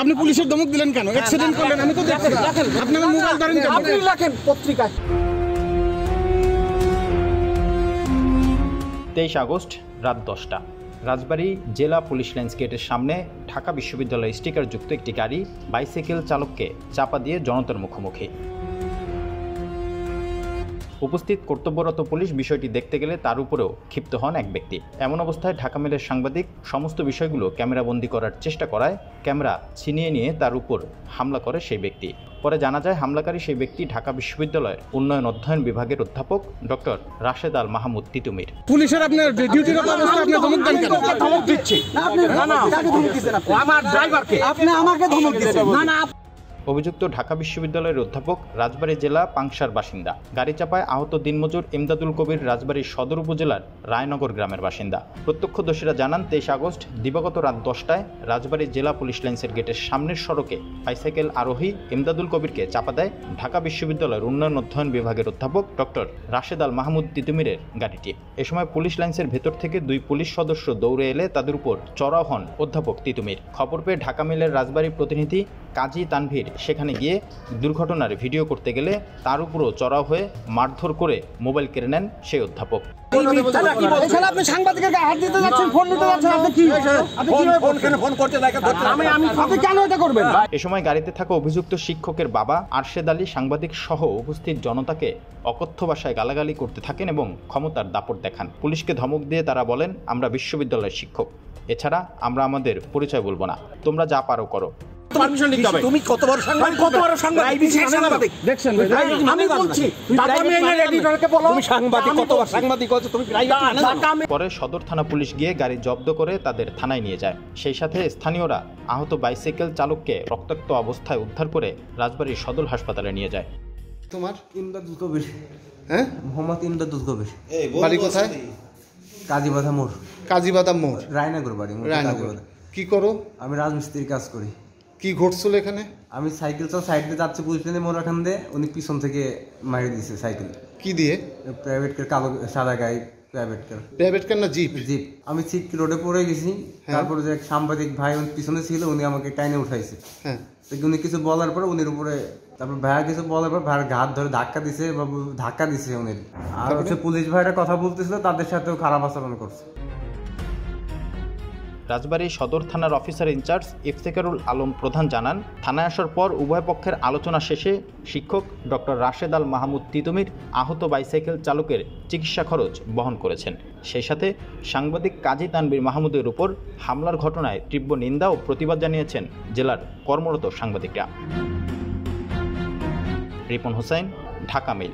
আপনি পুলিশের ধমক দিলেন কেন? অ্যাক্সিডেন্ট করলেন, আমি তো দেখছি। আপনি আমার মোবাইল ধরেন কেন? আপনি রাখেন পত্রিকায়। 23 আগস্ট রাত 10টা রাজবাড়ী জেলা পুলিশ লাইন্স গেটের সামনে ঢাকা বিশ্ববিদ্যালয় স্টিকারযুক্ত একটি গাড়ি বাইসাইকেল চালককে চাপা দিয়ে জনতার মুখোমুখি। উপস্থিত কর্তব্যরত পুলিশ বিষয়টি দেখতে গেলে তার উপরেও ক্ষিপ্ত হন এক ব্যক্তি। এমন অবস্থায় ঢাকা মেলের সাংবাদিক সমস্ত বিষয়গুলো ক্যামেরাবন্দি করার চেষ্টা করায় ক্যামেরা ছিনিয়ে নিয়ে তার উপর হামলা করে সেই ব্যক্তি। পরে জানা যায় হামলাকারী সেই ব্যক্তি ঢাকা বিশ্ববিদ্যালয়ের উন্নয়ন অধ্যয়ন বিভাগের অধ্যাপক ডক্টর রাশেদ আল মাহমুদ তিতুমির। পুলিশের আপনার ডিউটিরত অবস্থায় আপনি ধমক দেন কেন? ধমক দিচ্ছি না, আপনি ধমক দিচ্ছেন, আমার ড্রাইভারকে আপনি আমাকে ধমক দিচ্ছেন। না, অভিযুক্ত ঢাকা বিশ্ববিদ্যালয়ের অধ্যাপক রাজবাড়ী জেলা পাংশার বাসিন্দা। গাড়ি চাপায় আহত দিনমজুর ইমদাদুল কবির রাজবাড়ী সদর উপজেলার রায়নগর গ্রামের বাসিন্দা। প্রত্যক্ষদর্শীরা জানান 23 আগস্ট দিবাগত রাত 10টায় রাজবাড়ী জেলা পুলিশ লাইন্সের গেটের সামনের সড়কে বাইসাইকেল আরোহী ইমদাদুল কবিরকে চাপা দেয় ঢাকা বিশ্ববিদ্যালয়ের উন্নয়ন অধ্যয়ন বিভাগের অধ্যাপক ডক্টর রাশেদ আল মাহমুদ তিতুমিরের গাড়িটি। এ সময় পুলিশ লাইন্সের ভেতর থেকে 2 পুলিশ সদস্য দৌড়ে এলে তাদের উপর চড়াও হন অধ্যাপক তিতুমির। খবর পেয়ে ঢাকা মেলের রাজবাড়ী প্রতিনিধি কাজী তানভীর সেখানে গিয়ে দুর্ঘটনার ভিডিও করতে গেলে তার উপরও চড়াও হয়ে মারধর করে মোবাইল কেড়ে নেন সেই অধ্যাপক। আপনি সাংবাদিকের গায়ে হাত দিতে যাচ্ছেন, ফোন নিতে যাচ্ছেন, আপনি কি ফোন করতে আপনি কেন এটা করবেন? এ সময় গাড়িতে থাকা অভিযুক্ত শিক্ষকের বাবা আরশেদ আলী সাংবাদিক সহ উপস্থিত জনতাকে অকথ্য ভাষায় গালাগালি করতে থাকেন এবং ক্ষমতার দাপট দেখান। পুলিশকে ধমক দিয়ে তারা বলেন, আমরা বিশ্ববিদ্যালয়ের শিক্ষক, এছাড়া আমরা আমাদের পরিচয় বলবো না, তোমরা যা পারো করো। পারমিশন নিতে হবে। তুমি কত বড় সাংবাদিক দেখছেন? আমি বলছি ঢাকা মেইলের এডিটরকে বলো তুমি সাংবাদিক, কত বড় সাংবাদিক হচ্ছে তুমি। পরে সদর থানা পুলিশ গিয়ে গাড়ি জব্দ করে তাদের থানায় নিয়ে যায়। সেই সাথে স্থানীয়রা আহত বাইসাইকেল চালককে রক্তাক্ত অবস্থায় উদ্ধার করে রাজবাড়ীর সদর হাসপাতালে নিয়ে যায়। তোমার ইমদাদুল কবির। হ্যাঁ, মোহাম্মদ ইমদাদুল কবির। বাড়ি কোথায়? কাজীবাধা মোড়। কাজীবাধা মোড়, রায়নগর বাড়ি। রায়নগর। কি করো? আমি রাজমিস্ত্রির কাজ করি। কি ঘটছিল এখানে? আমি সাইকেল সাইড দিয়ে যাচ্ছি, বুঝলেন মোড় এখান দিয়ে উনি পিছন থেকে মারি দিয়েছে সাইকেল। কি দিয়ে? প্রাইভেট কার, কালো সাদা গাড়ি প্রাইভেট কার। প্রাইভেট কার না জিপ? জিপ। আমি ঠিক রোডে পড়ে গেছি। তারপরে যে সাংবাদিক ভাই পিছনে ছিল উনি আমাকে টাইনে উঠাইছে। হ্যাঁ, উনি কিছু বলার পরে উনির উপরে, তারপর ভাইয়া কিছু বলার পর ভাইয়ের ঘাট ধরে ধাক্কা দিছে, ধাক্কা দিছে উনির। আর হচ্ছে পুলিশ ভাইরা কথা বলতেছিল, তাদের সাথেও খারাপ আচরণ করছে। রাজবাড়ী সদর থানার অফিসার ইনচার্জ ইফতেখারুল আলম প্রধান জানান, থানায় আসার পর উভয় পক্ষের আলোচনা শেষে শিক্ষক ডক্টর রাশেদ আল মাহমুদ তিতুমির আহত বাইসাইকেল চালকের চিকিৎসা খরচ বহন করেছেন। সেই সাথে সাংবাদিক কাজী তানভীর মাহমুদের উপর হামলার ঘটনায় তীব্র নিন্দা ও প্রতিবাদ জানিয়েছেন জেলার কর্মরত সাংবাদিকরা। রিপন হোসেন, ঢাকা মেইল।